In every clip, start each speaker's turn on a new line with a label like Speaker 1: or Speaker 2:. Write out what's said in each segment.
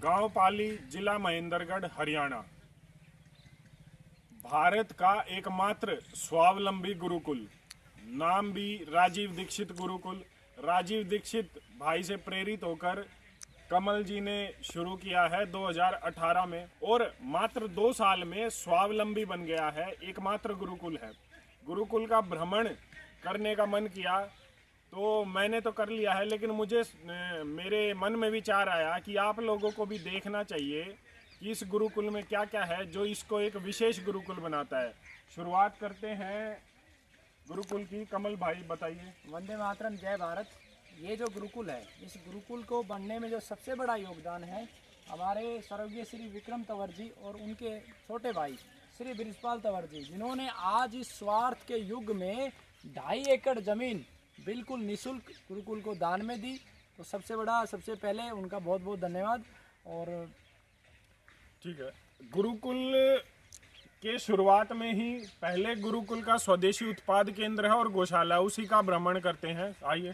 Speaker 1: गांव पाली, जिला महेंद्रगढ़, हरियाणा। भारत का एकमात्र स्वावलंबी गुरुकुल, नाम भी राजीव दीक्षित गुरुकुल। राजीव दीक्षित भाई से प्रेरित होकर कमल जी ने शुरू किया है 2018 में, और मात्र 2 साल में स्वावलंबी बन गया है। एकमात्र गुरुकुल है। गुरुकुल का भ्रमण करने का मन किया तो मैंने तो कर लिया है, लेकिन मेरे मन में विचार आया कि आप लोगों को भी देखना चाहिए कि इस गुरुकुल में क्या क्या है जो इसको एक विशेष गुरुकुल बनाता है। शुरुआत करते हैं गुरुकुल की। कमल भाई बताइए।
Speaker 2: वंदे मातरम, जय भारत। ये जो गुरुकुल है, इस गुरुकुल को बनने में जो सबसे बड़ा योगदान है हमारे स्वर्गीय श्री विक्रम तंवर जी और उनके छोटे भाई श्री बृजपाल तंवर जी, जिन्होंने आज इस स्वार्थ के युग में 2.5 एकड़ जमीन बिल्कुल निःशुल्क गुरुकुल को दान में दी। तो सबसे पहले उनका बहुत बहुत धन्यवाद। और
Speaker 1: ठीक है, गुरुकुल के शुरुआत में ही पहले गुरुकुल का स्वदेशी उत्पाद केंद्र है और गौशाला, उसी का भ्रमण करते हैं। आइए।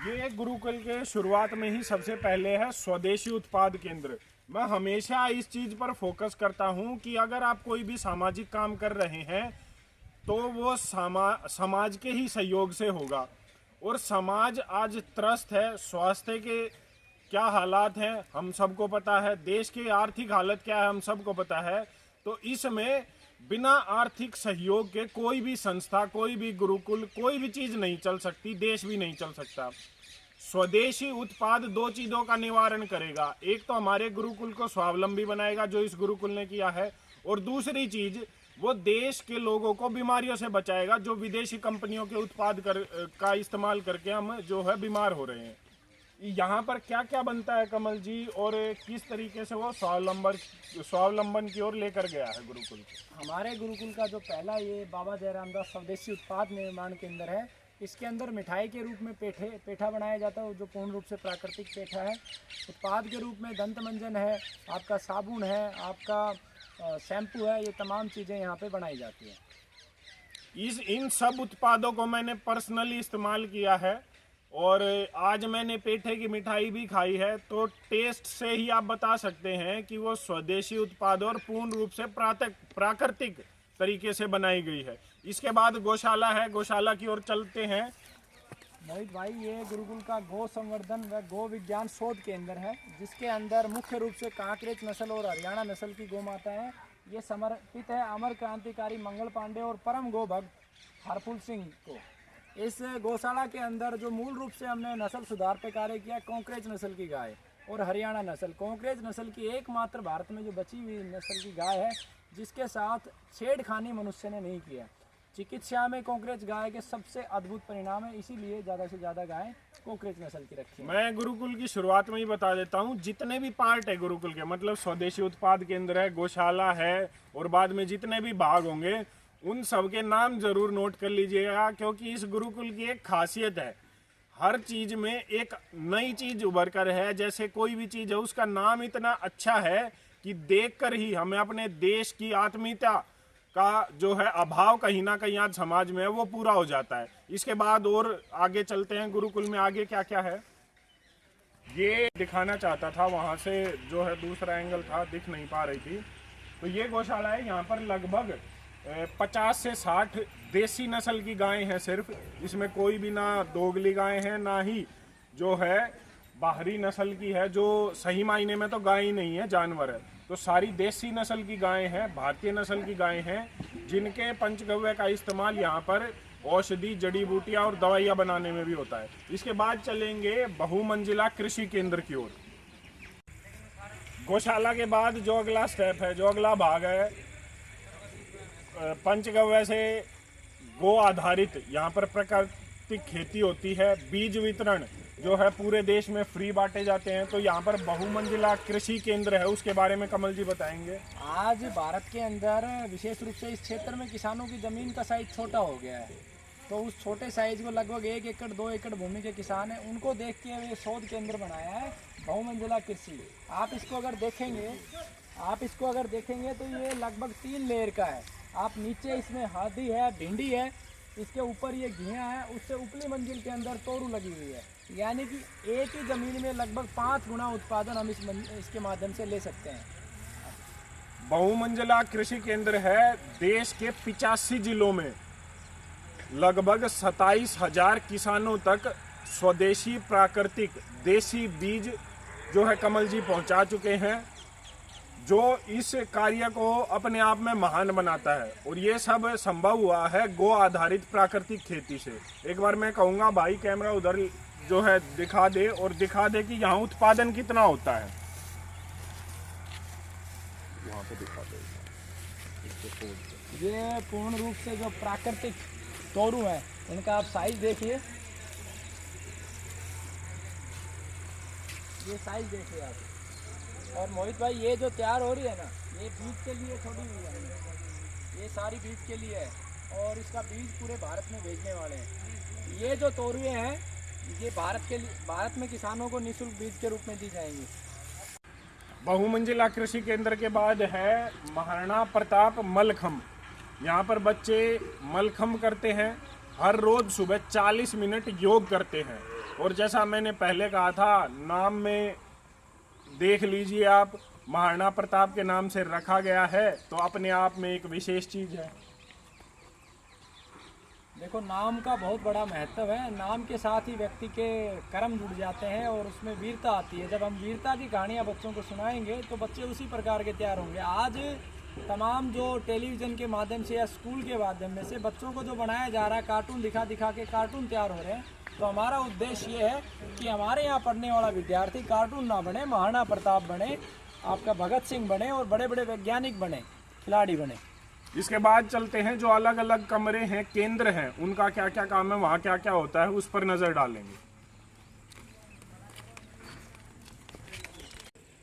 Speaker 1: ये गुरुकुल के शुरुआत में ही सबसे पहले है स्वदेशी उत्पाद केंद्र। मैं हमेशा इस चीज पर फोकस करता हूं कि अगर आप कोई भी सामाजिक काम कर रहे हैं तो वो समाज के ही सहयोग से होगा। और समाज आज त्रस्त है। स्वास्थ्य के क्या हालात हैं हम सबको पता है, देश की आर्थिक हालत क्या है हम सबको पता है। तो इसमें बिना आर्थिक सहयोग के कोई भी संस्था, कोई भी गुरुकुल, कोई भी चीज नहीं चल सकती, देश भी नहीं चल सकता। स्वदेशी उत्पाद 2 चीजों का निवारण करेगा। एक तो हमारे गुरुकुल को स्वावलंबी बनाएगा, जो इस गुरुकुल ने किया है, और दूसरी चीज वो देश के लोगों को बीमारियों से बचाएगा, जो विदेशी कंपनियों के उत्पाद का इस्तेमाल करके हम जो है बीमार हो रहे हैं। यहाँ पर क्या क्या बनता है कमल जी, और किस तरीके से वो स्वावलंबन की ओर लेकर गया है गुरुकुल?
Speaker 2: हमारे गुरुकुल का जो पहला ये बाबा जयराम दास स्वदेशी उत्पाद निर्माण केंद्र है, इसके अंदर मिठाई के रूप में पेठा बनाया जाता है, जो पूर्ण रूप से प्राकृतिक पेठा है। उत्पाद के रूप में दंत मंजन है, आपका साबुन है, आपका शैम्पू है, ये तमाम चीज़ें यहाँ पे बनाई जाती है।
Speaker 1: इन सब उत्पादों को मैंने पर्सनली इस्तेमाल किया है, और आज मैंने पेठे की मिठाई भी खाई है। तो टेस्ट से ही आप बता सकते हैं कि वो स्वदेशी उत्पाद और पूर्ण रूप से प्राकृतिक तरीके से बनाई गई है। इसके बाद गौशाला है, गौशाला की ओर चलते हैं।
Speaker 2: मोहित भाई, ये गुरुकुल का गौ संवर्धन व गौ विज्ञान शोध केंद्र है, जिसके अंदर मुख्य रूप से कांकरेज नस्ल और हरियाणा नस्ल की गौ माता है। ये समर्पित है अमर क्रांतिकारी मंगल पांडे और परम गौ भक्त हरफुल सिंह को। इस गौशाला के अंदर जो मूल रूप से हमने नस्ल सुधार पे कार्य किया, कांकरेज नस्ल की गाय और हरियाणा नस्ल। कांकरेज नस्ल की एकमात्र भारत में जो बची हुई नस्ल की गाय है, जिसके साथ छेड़खानी मनुष्य ने नहीं किया। चिकित्सा में कांकरेज गाय के सबसे अद्भुत परिणाम है, इसीलिए ज़्यादा से ज़्यादा गाय कांकरेज नस्ल की रखी है।
Speaker 1: मैं गुरुकुल की शुरुआत में ही बता देता हूँ, जितने भी पार्ट है गुरुकुल के, मतलब स्वदेशी उत्पाद केंद्र है, गौशाला है, और बाद में जितने भी भाग होंगे उन सब के नाम जरूर नोट कर लीजिएगा, क्योंकि इस गुरुकुल की एक खासियत है, हर चीज में एक नई चीज उभर कर है। जैसे कोई भी चीज है उसका नाम इतना अच्छा है कि देखकर ही हमें अपने देश की आत्मीयता का जो है अभाव कहीं ना कहीं आज समाज में है, वो पूरा हो जाता है। इसके बाद और आगे चलते हैं, गुरुकुल में आगे क्या क्या है ये दिखाना चाहता था। वहां से जो है दूसरा एंगल था, दिख नहीं पा रही थी। तो ये गौशाला है, यहाँ पर लगभग 50 से 60 देसी नस्ल की गायें हैं सिर्फ। इसमें कोई भी ना दोगली गायें हैं, ना ही जो है बाहरी नस्ल की है, जो सही मायने में तो गाय ही नहीं है, जानवर है। तो सारी देसी नस्ल की गायें हैं, भारतीय नस्ल की गायें हैं, जिनके पंचगव्य का इस्तेमाल यहाँ पर औषधि, जड़ी बूटियाँ और दवाइयाँ बनाने में भी होता है। इसके बाद चलेंगे बहुमंजिला कृषि केंद्र की ओर। गौशाला के बाद जो अगला स्टेप है, जो अगला भाग है, पंचगव्य से गो आधारित यहाँ पर प्राकृतिक खेती होती है। बीज वितरण जो है पूरे देश में फ्री बांटे जाते हैं। तो यहाँ पर बहुमंजिला कृषि केंद्र है, उसके बारे में कमल जी बताएंगे।
Speaker 2: आज भारत के अंदर विशेष रूप से इस क्षेत्र में किसानों की ज़मीन का साइज छोटा हो गया है, तो उस छोटे साइज को लगभग 1 एकड़ 2 एकड़ भूमि के किसान हैं, उनको देख के ये शोध केंद्र बनाया है बहुमंजिला कृषि। आप इसको अगर देखेंगे तो ये लगभग 3 लेयर का है। आप नीचे इसमें हल्दी है, भिंडी है, इसके ऊपर ये घिया है, उससे ऊपरी मंजिल के अंदर तोरू लगी हुई है। यानी कि एक ही जमीन में लगभग 5 गुना उत्पादन हम इसके माध्यम से ले सकते हैं।
Speaker 1: बहुमंजिला कृषि केंद्र है। देश के 85 जिलों में लगभग 27,000 किसानों तक स्वदेशी प्राकृतिक देसी बीज जो है कमल जी पहुंचा चुके हैं, जो इस कार्य को अपने आप में महान बनाता है। और ये सब संभव हुआ है गो आधारित प्राकृतिक खेती से। एक बार मैं कहूँगा भाई कैमरा उधर जो है दिखा दे, और दिखा दे कि यहाँ उत्पादन कितना होता है। वहाँ पे दिखा दे।
Speaker 2: ये पूर्ण रूप से जो प्राकृतिक तोरू है, इनका आप साइज देखिए, ये साइज देखिए आप। और मोहित भाई ये जो तैयार हो रही है ना, ये बीज के लिए छोड़ी हुई है, ये सारी बीज के लिए है, और इसका बीज पूरे भारत में भेजने वाले हैं। ये जो तोरुए हैं ये भारत में किसानों को निःशुल्क बीज के रूप में दी जाएंगी।
Speaker 1: बहुमंजिला कृषि केंद्र के बाद है महाराणा प्रताप मलखंब। यहाँ पर बच्चे मलखंब करते हैं, हर रोज सुबह 40 मिनट योग करते हैं। और जैसा मैंने पहले कहा था, नाम में देख लीजिए आप, महाराणा प्रताप के नाम से रखा गया है, तो अपने आप में एक विशेष चीज है।
Speaker 2: देखो, नाम का बहुत बड़ा महत्व है। नाम के साथ ही व्यक्ति के कर्म जुड़ जाते हैं और उसमें वीरता आती है। जब हम वीरता की कहानियाँ बच्चों को सुनाएंगे तो बच्चे उसी प्रकार के तैयार होंगे। आज तमाम जो टेलीविज़न के माध्यम से या स्कूल के माध्यम से बच्चों को जो बनाया जा रहा है, कार्टून दिखा दिखा के कार्टून तैयार हो रहे हैं, तो हमारा उद्देश्य ये है कि हमारे यहाँ पढ़ने वाला विद्यार्थी कार्टून ना बने, महाराणा प्रताप बने, आपका भगत सिंह बने और बड़े बड़े वैज्ञानिक बने, खिलाड़ी बने।
Speaker 1: इसके बाद चलते हैं जो अलग अलग कमरे हैं, केंद्र हैं, उनका क्या क्या काम है, वहाँ क्या क्या होता है, उस पर नजर डालेंगे।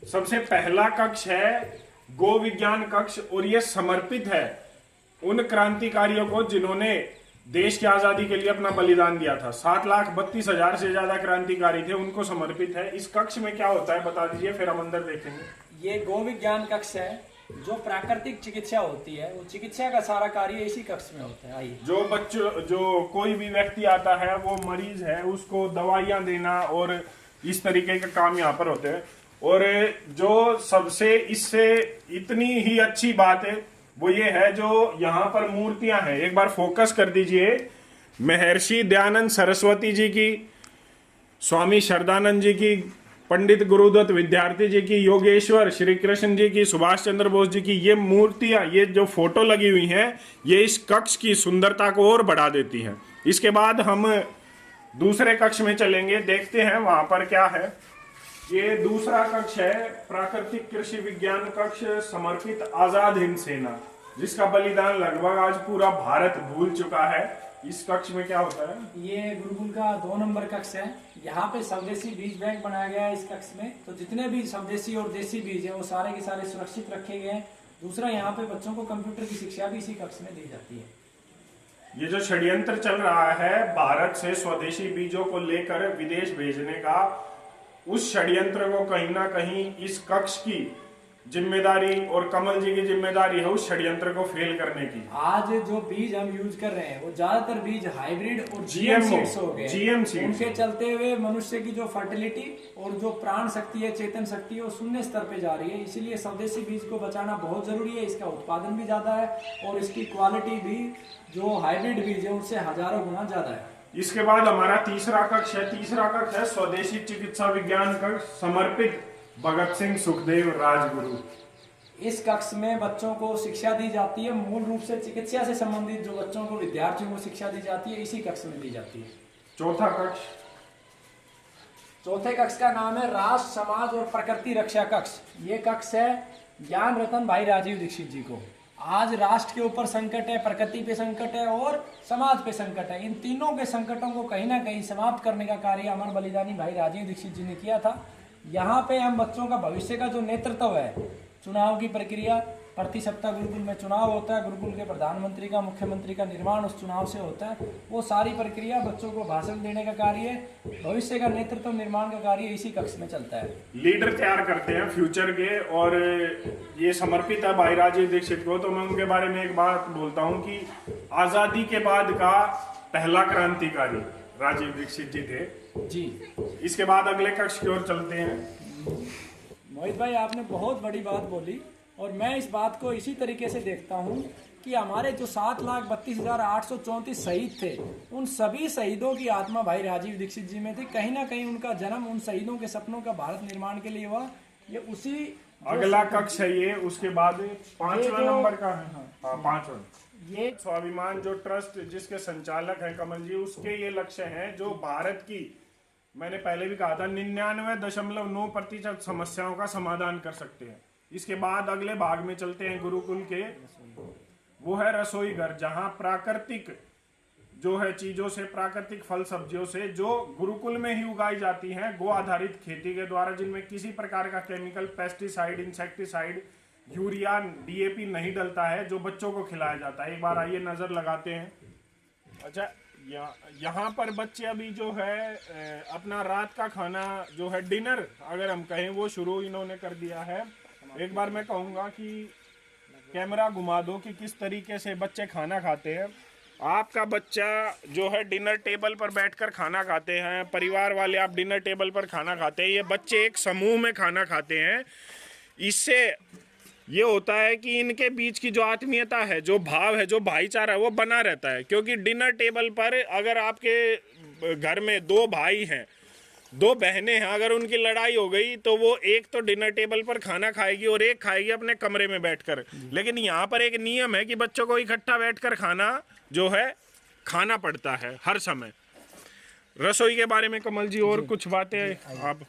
Speaker 1: सबसे पहला कक्ष है गो विज्ञान कक्ष, और यह समर्पित है उन क्रांतिकारियों को जिन्होंने देश की आजादी के लिए अपना बलिदान दिया था। 7,32,000 से ज्यादा क्रांतिकारी थे, उनको समर्पित है। इस कक्ष में क्या होता है बता दीजिए, फिर हम अंदर देखेंगे।
Speaker 2: ये गो विज्ञान कक्ष है। जो प्राकृतिक चिकित्सा होती है, वो चिकित्सा का सारा कार्य इसी कक्ष में होता है। आइए,
Speaker 1: जो कोई भी व्यक्ति आता है, वो मरीज है, उसको दवाइयां देना और इस तरीके के काम यहाँ पर होते हैं। और जो सबसे इससे इतनी ही अच्छी बात है वो ये है, जो यहाँ पर मूर्तियां हैं, एक बार फोकस कर दीजिए। महर्षि दयानंद सरस्वती जी की, स्वामी श्रद्धानंद जी की, पंडित गुरुदत्त विद्यार्थी जी की, योगेश्वर श्री कृष्ण जी की, सुभाष चंद्र बोस जी की, ये मूर्तियां, ये जो फोटो लगी हुई हैं, ये इस कक्ष की सुंदरता को और बढ़ा देती हैं। इसके बाद हम दूसरे कक्ष में चलेंगे, देखते हैं वहां पर क्या है। ये दूसरा कक्ष है प्राकृतिक कृषि विज्ञान कक्ष, समर्पित आजाद हिंद सेना, जिसका बलिदान लगभग आज पूरा भारत भूल चुका है। इस कक्ष में क्या होता है?
Speaker 2: ये गुरुकुल का 2 नंबर कक्ष है। यहाँ पे स्वदेशी बीज बैंक बनाया गया है इस कक्ष में। तो जितने भी स्वदेशी और देसी बीज है वो सारे के सारे सुरक्षित रखे गए हैं। दूसरा, यहाँ पे बच्चों को कंप्यूटर की शिक्षा भी इसी कक्ष में दी जाती है।
Speaker 1: ये जो षड्यंत्र चल रहा है भारत से स्वदेशी बीजों को लेकर विदेश भेजने का, उस षड्यंत्र को कहीं ना कहीं इस कक्ष की जिम्मेदारी और कमल जी की जिम्मेदारी है उस षड्यंत्र को फेल करने की।
Speaker 2: आज जो बीज हम यूज कर रहे हैं वो ज्यादातर बीज हाइब्रिड और
Speaker 1: GMO
Speaker 2: सीड्स हो गए।
Speaker 1: GM seeds.
Speaker 2: उनके चलते हुए मनुष्य की जो फर्टिलिटी और जो प्राण शक्ति है, चेतन शक्ति है, वो शून्य स्तर पे जा रही है। इसीलिए स्वदेशी बीज को बचाना बहुत जरूरी है। इसका उत्पादन भी ज्यादा है और इसकी क्वालिटी भी जो हाइब्रिड बीज है उससे हजारों गुना ज्यादा है।
Speaker 1: इसके बाद हमारा तीसरा कक्ष है। तीसरा कक्ष है स्वदेशी चिकित्सा विज्ञान कक्ष, समर्पित भगत सिंह सुखदेव राजगुरु।
Speaker 2: इस कक्ष में बच्चों को शिक्षा दी जाती है। मूल रूप से चिकित्सा से संबंधित जो बच्चों को, विद्यार्थियों को शिक्षा दी जाती है, इसी कक्ष में दी जाती है।
Speaker 1: चौथा कक्ष,
Speaker 2: चौथे कक्ष का नाम है राष्ट्र, समाज और प्रकृति रक्षा कक्ष। ये कक्ष है ज्ञान रतन भाई राजीव दीक्षित जी को। आज राष्ट्र के ऊपर संकट है, प्रकृति पे संकट है और समाज पे संकट है। इन तीनों के संकटों को कहीं ना कहीं समाप्त करने का कार्य अमर बलिदानी भाई राजीव दीक्षित जी ने किया था। यहाँ पे हम बच्चों का भविष्य का जो नेतृत्व है, चुनाव की प्रक्रिया, प्रति सप्ताह गुरुकुल में चुनाव होता है, गुरुकुल के प्रधानमंत्री का, मुख्यमंत्री का निर्माण उस चुनाव से होता है। वो सारी प्रक्रिया, बच्चों को भाषण देने का कार्य, भविष्य का नेतृत्व निर्माण का कार्य इसी कक्ष में चलता है।
Speaker 1: लीडर तैयार करते हैं फ्यूचर के, और ये समर्पित है भाई राजीव दीक्षित को। तो मैं उनके बारे में एक बात बोलता हूँ कि आजादी के बाद का पहला क्रांतिकारी राजीव दीक्षित जी थे।
Speaker 2: जी।
Speaker 1: इसके बाद अगले कक्ष की ओर चलते हैं।
Speaker 2: मोहित भाई, आपने बहुत बड़ी बात बोली और मैं इस बात को इसी तरीके से देखता हूँ कि हमारे जो 7,32,834 शहीद थे, उन सभी शहीदों की आत्मा भाई राजीव दीक्षित जी में थी। कहीं ना कहीं उनका जन्म उन शहीदों के सपनों का भारत निर्माण के लिए हुआ। ये उसी
Speaker 1: अगला कक्ष है ये, उसके बाद 5वां नंबर का है। हाँ, 5वां।
Speaker 2: ये
Speaker 1: स्वाभिमान जो ट्रस्ट जिसके संचालक हैं कमल जी, उसके ये लक्ष्य हैं जो भारत की, मैंने पहले भी कहा था, 99.9% समस्याओं का समाधान कर सकते हैं। इसके बाद अगले भाग में चलते हैं गुरुकुल के, वो है रसोई घर, जहां प्राकृतिक जो है चीजों से, प्राकृतिक फल सब्जियों से जो गुरुकुल में ही उगाई जाती हैं, गो आधारित खेती के द्वारा, जिनमें किसी प्रकार का chemical, pesticide, insecticide, urea, DAP नहीं डलता है, जो बच्चों को खिलाया जाता है। एक बार आइए नजर लगाते हैं। अच्छा, यहाँ पर बच्चे अभी जो है अपना रात का खाना जो है डिनर अगर हम कहें, वो शुरू इन्होंने कर दिया है। एक बार मैं कहूँगा कि कैमरा घुमा दो कि किस तरीके से बच्चे खाना खाते हैं। आपका बच्चा जो है डिनर टेबल पर बैठकर खाना खाते हैं, परिवार वाले आप डिनर टेबल पर खाना खाते हैं, ये बच्चे एक समूह में खाना खाते हैं। इससे ये होता है कि इनके बीच की जो आत्मीयता है, जो भाव है, जो भाईचारा है, वो बना रहता है। क्योंकि डिनर टेबल पर अगर आपके घर में 2 भाई हैं, 2 बहनें हैं, अगर उनकी लड़ाई हो गई तो वो एक तो डिनर टेबल पर खाना खाएगी और एक खाएगी अपने कमरे में बैठकर। लेकिन यहाँ पर एक नियम है कि बच्चों को इकट्ठा बैठकर खाना जो है खाना पड़ता है हर समय। रसोई के बारे में कमल जी और कुछ बातें आप।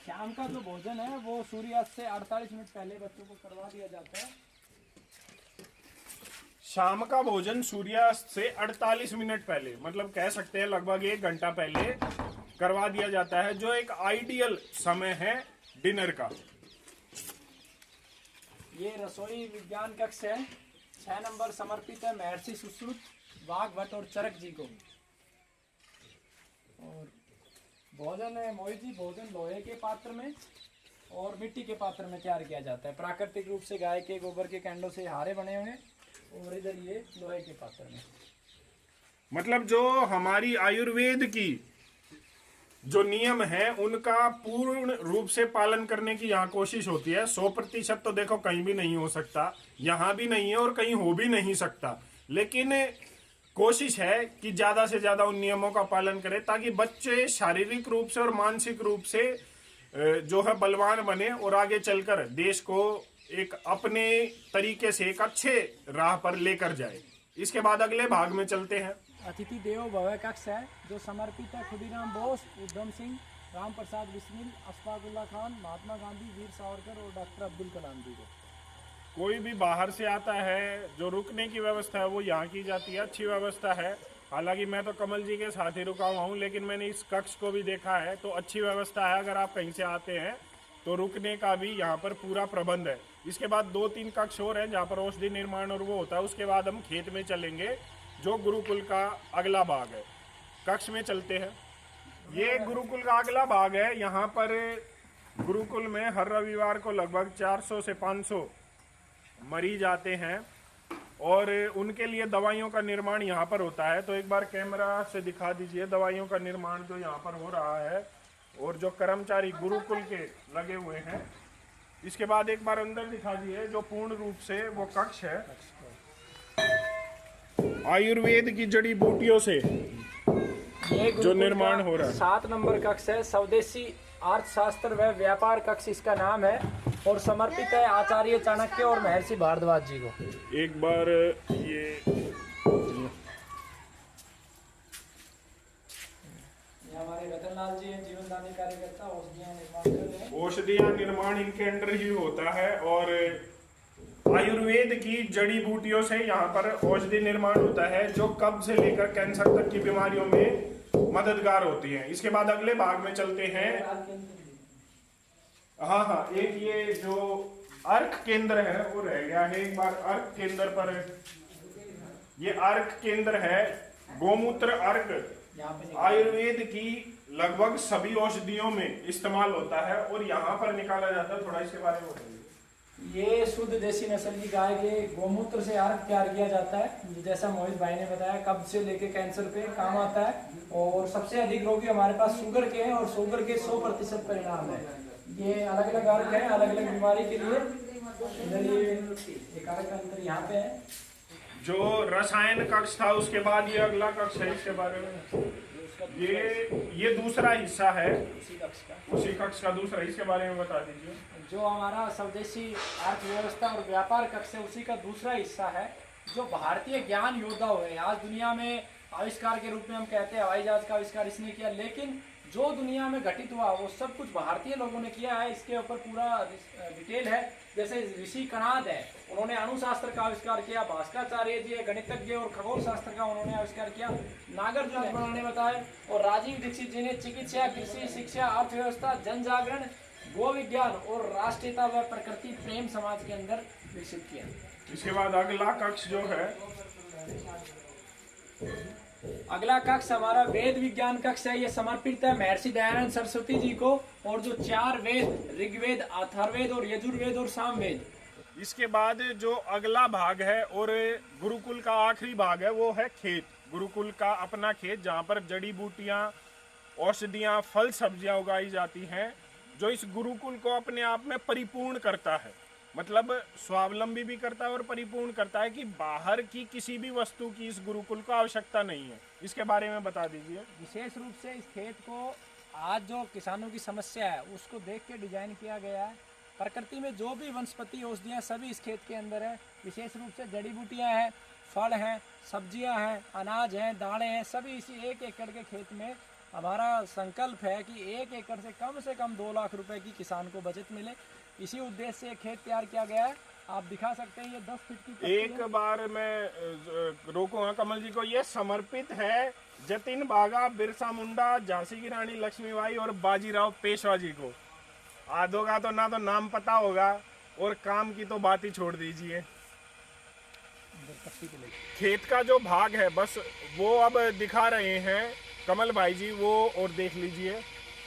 Speaker 2: शाम का जो भोजन है वो सूर्यास्त से 48 मिनट पहले बच्चों को करवा दिया जाता है।
Speaker 1: शाम का भोजन सूर्यास्त से 48 मिनट पहले, मतलब कह सकते हैं लगभग 1 घंटा पहले करवा दिया जाता है, जो एक आइडियल समय है डिनर का।
Speaker 2: ये रसोई विज्ञान कक्ष है। 6 नंबर समर्पित है महर्षि सुश्रुत, वाघभट्ट और चरक जी को। और भोजन है मोहित जी, भोजन लोहे के पात्र में और मिट्टी के पात्र में तैयार किया जाता है। प्राकृतिक रूप से गाय के गोबर के कैंडों से हारे बने हुए, और इधर ये लोहे के पात्र में।
Speaker 1: मतलब जो हमारी आयुर्वेद की जो नियम है उनका पूर्ण रूप से पालन करने की यहाँ कोशिश होती है। 100% तो देखो कहीं भी नहीं हो सकता, यहाँ भी नहीं है और कहीं हो भी नहीं सकता, लेकिन कोशिश है कि ज्यादा से ज्यादा उन नियमों का पालन करें ताकि बच्चे शारीरिक रूप से और मानसिक रूप से जो है बलवान बने और आगे चलकर देश को एक अपने तरीके से एक अच्छे राह पर लेकर जाए। इसके बाद अगले भाग में चलते हैं।
Speaker 2: अतिथि देवो भव कक्ष है, जो समर्पित है खुदीराम बोस, उधम सिंह, राम प्रसाद बिस्मिल, अशफाकुल्ला खान, महात्मा गांधी, वीर सावरकर और डॉक्टर अब्दुल कलाम जी को।
Speaker 1: कोई भी बाहर से आता है, जो रुकने की व्यवस्था है वो यहाँ की जाती है, अच्छी व्यवस्था है। हालांकि मैं तो कमल जी के साथ ही रुका हुआ हूँ, लेकिन मैंने इस कक्ष को भी देखा है तो अच्छी व्यवस्था है। अगर आप कहीं से आते हैं तो रुकने का भी यहाँ पर पूरा प्रबंध है। इसके बाद 2-3 कक्ष और हैं जहाँ पर औषधि निर्माण और वो होता है। उसके बाद हम खेत में चलेंगे, जो गुरुकुल का अगला भाग है। कक्ष में चलते हैं। ये गुरुकुल का अगला भाग है। यहाँ पर गुरुकुल में हर रविवार को लगभग 400 से 500 मरीज आते हैं और उनके लिए दवाइयों का निर्माण यहाँ पर होता है। तो एक बार कैमरा से दिखा दीजिए दवाइयों का निर्माण जो यहाँ पर हो रहा है और जो कर्मचारी गुरुकुल के लगे हुए हैं। इसके बाद एक बार अंदर दिखा दीजिए जो पूर्ण रूप से वो कक्ष है आयुर्वेद की जड़ी बूटियों से जो निर्माण हो रहा है।
Speaker 2: 7 नंबर कक्ष है, स्वदेशी अर्थशास्त्र व व्यापार कक्ष इसका नाम है और समर्पित है आचार्य चाणक्य और महर्षि भारद्वाज जी को।
Speaker 1: एक बार ये
Speaker 2: हमारे रतनलाल जी हैं, जीवनदानी कार्यकर्ता, औषधियां निर्माण कर रहे हैं।
Speaker 1: औषधियां निर्माण इनके अंडर ही होता है और आयुर्वेद की जड़ी बूटियों से यहाँ पर औषधि निर्माण होता है जो कब्ज से लेकर कैंसर तक की बीमारियों में मददगार होती हैं। इसके बाद अगले भाग में चलते हैं। हाँ, एक ये जो अर्क केंद्र है वो रह गया है। एक बार अर्क केंद्र पर, ये अर्क केंद्र है गोमूत्र अर्क आयुर्वेद की लगभग सभी औषधियों में इस्तेमाल होता है और यहाँ पर निकाला जाता है। थोड़ा इसके बारे में बताइए।
Speaker 2: ये शुद्ध देसी नस्ल की गाय के गोमूत्र से अर्क तैयार किया जाता है, जैसा मोहित भाई ने बताया, कब्ज से लेके कैंसर पे काम आता है। और सबसे अधिक रोगी हमारे पास शुगर के हैं और शुगर के 100% परिणाम है। ये अलग अलग अर्क है अलग अलग बीमारी के लिए। इधर ये एक अर्क अंतर यहाँ पे है।
Speaker 1: जो रसायन कक्ष था उसके बाद ये अगला कक्ष है, इसके बारे में ये दूसरा हिस्सा है उसी कक्ष का दूसरा, इसके बारे में बता दीजिए।
Speaker 2: जो हमारा स्वदेशी अर्थव्यवस्था और व्यापार कक्ष है उसी का दूसरा हिस्सा है। जो भारतीय ज्ञान योद्धा हुए आज दुनिया में आविष्कार के रूप में हम कहते हैं हवाई जहाज का आविष्कार इसने किया, लेकिन जो दुनिया में घटित हुआ वो सब कुछ भारतीय लोगों ने किया है। इसके ऊपर पूरा डिटेल है। जैसे ऋषि कणाद है, उन्होंने अणुशास्त्र का आविष्कार किया। भास्कराचार्य जी है, गणितज्ञ और खगोल शास्त्र का उन्होंने आविष्कार किया। नागार्जुन बनाने बताए। और राजीव दीक्षित जी ने चिकित्सा, कृषि, शिक्षा, अर्थव्यवस्था, जन जागरण, गो विज्ञान और राष्ट्रीयता व प्रकृति प्रेम समाज के अंदर विकसित किया।
Speaker 1: इसके बाद अगला कक्ष जो है,
Speaker 2: अगला कक्ष हमारा वेद विज्ञान कक्ष है। ये समर्पित है महर्षि दयानंद सरस्वती जी को। और जो 4 वेद, ऋग्वेद, अथर्ववेद और यजुर्वेद और सामवेद।
Speaker 1: इसके बाद जो अगला भाग है और गुरुकुल का आखिरी भाग है वो है खेत। गुरुकुल का अपना खेत जहाँ पर जड़ी बूटियाँ, औषधियाँ, फल सब्जियाँ उगाई जाती हैं, जो इस गुरुकुल को अपने आप में परिपूर्ण करता है। मतलब स्वावलंबी भी करता है और परिपूर्ण करता है कि बाहर की किसी भी वस्तु की इस गुरुकुल को आवश्यकता नहीं है। इसके बारे में बता दीजिए।
Speaker 2: विशेष रूप से इस खेत को आज जो किसानों की समस्या है उसको देख के डिजाइन किया गया है। प्रकृति में जो भी वनस्पति औषधियाँ सभी इस खेत के अंदर है। विशेष रूप से जड़ी बूटियाँ हैं, फल हैं, सब्जियाँ हैं, अनाज हैं, दालें हैं, सभी इसी 1 एकड़ के खेत में। हमारा संकल्प है कि 1 एकड़ से कम 2 लाख रुपए की किसान को बचत मिले। इसी उद्देश्य से खेत तैयार किया गया है। आप दिखा सकते हैं ये 10 फीट की।
Speaker 1: एक बार मैं रोकूंगा कमल जी को। ये समर्पित है जतिन बागा, बिरसा मुंडा, झांसी की रानी लक्ष्मीबाई और बाजीराव पेशवा जी को। आधों का तो ना तो नाम पता होगा और काम की तो बात ही छोड़ दीजिए। खेत का जो भाग है बस वो अब दिखा रहे हैं कमल भाई जी, वो और देख लीजिए।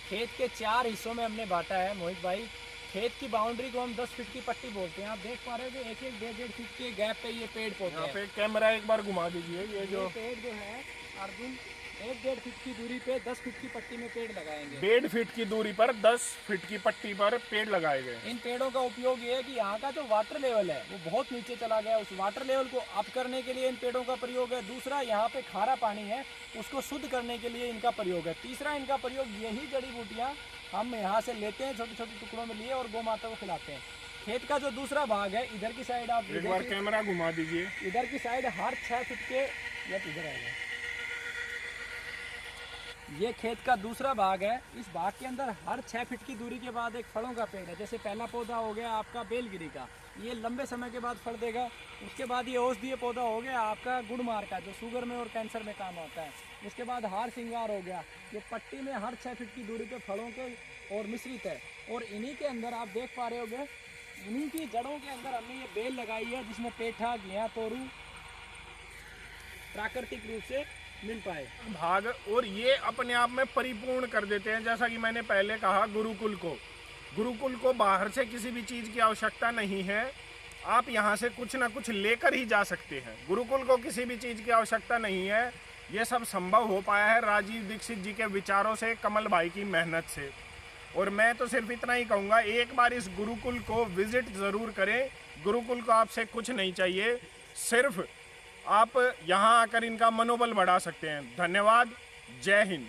Speaker 2: खेत के 4 हिस्सों में हमने बांटा है मोहित भाई। खेत की बाउंड्री को हम 10 फीट की पट्टी बोलते हैं। आप देख पा रहे हो कि 1-1, 1.5 फीट के गैप पे ये पेड़ पौधे हैं।
Speaker 1: यहाँ पे कैमरा एक बार घुमा दीजिए। ये जो
Speaker 2: पेड़ जो है अर्जुन 1-1.5 फीट की दूरी पे 10 फीट की पट्टी में पेड़ लगाएंगे।
Speaker 1: 1.5 फीट की दूरी पर 10 फीट की पट्टी पर पेड़ लगाए गए।
Speaker 2: इन पेड़ों का उपयोग ये है कि यहाँ का जो वाटर लेवल है वो बहुत नीचे चला गया। उस वाटर लेवल को अप करने के लिए इन पेड़ों का प्रयोग है। दूसरा, यहाँ पे खारा पानी है उसको शुद्ध करने के लिए इनका प्रयोग है। तीसरा, इनका प्रयोग यही जड़ी बूटियाँ हम यहाँ से लेते हैं, छोटे छोटे टुकड़ों में लिए और गौ माता को खिलाते हैं। खेत का जो दूसरा भाग है, इधर की साइड आप
Speaker 1: एक बार कैमरा घुमा दीजिए।
Speaker 2: इधर की साइड हर 6 फीट के, इधर आएगा। ये खेत का दूसरा भाग है। इस भाग के अंदर हर 6 फीट की दूरी के बाद एक फलों का पेड़ है। जैसे पहला पौधा हो गया आपका बेलगिरी का, ये लंबे समय के बाद फल देगा। उसके बाद ये औषधीय पौधा हो गया आपका गुड़मार का, जो शुगर में और कैंसर में काम आता है। उसके बाद हार सिंगार हो गया। ये पट्टी में हर 6 फीट की दूरी पे फलों के और मिश्रित है। और इन्हीं के अंदर आप देख पा रहे होगे, इन्हीं की जड़ों के अंदर हमने ये बेल लगाई है, जिसमें पेठा, घिया, तोरू प्राकृतिक रूप से मिल पाए
Speaker 1: भाग। और ये अपने आप में परिपूर्ण कर देते हैं। जैसा कि मैंने पहले कहा, गुरुकुल को बाहर से किसी भी चीज़ की आवश्यकता नहीं है। आप यहाँ से कुछ ना कुछ लेकर ही जा सकते हैं। गुरुकुल को किसी भी चीज़ की आवश्यकता नहीं है। ये सब संभव हो पाया है राजीव दीक्षित जी के विचारों से, कमल भाई की मेहनत से। और मैं तो सिर्फ इतना ही कहूँगा, एक बार इस गुरुकुल को विजिट ज़रूर करें। गुरुकुल को आपसे कुछ नहीं चाहिए, सिर्फ आप यहाँ आकर इनका मनोबल बढ़ा सकते हैं। धन्यवाद। जय हिंद।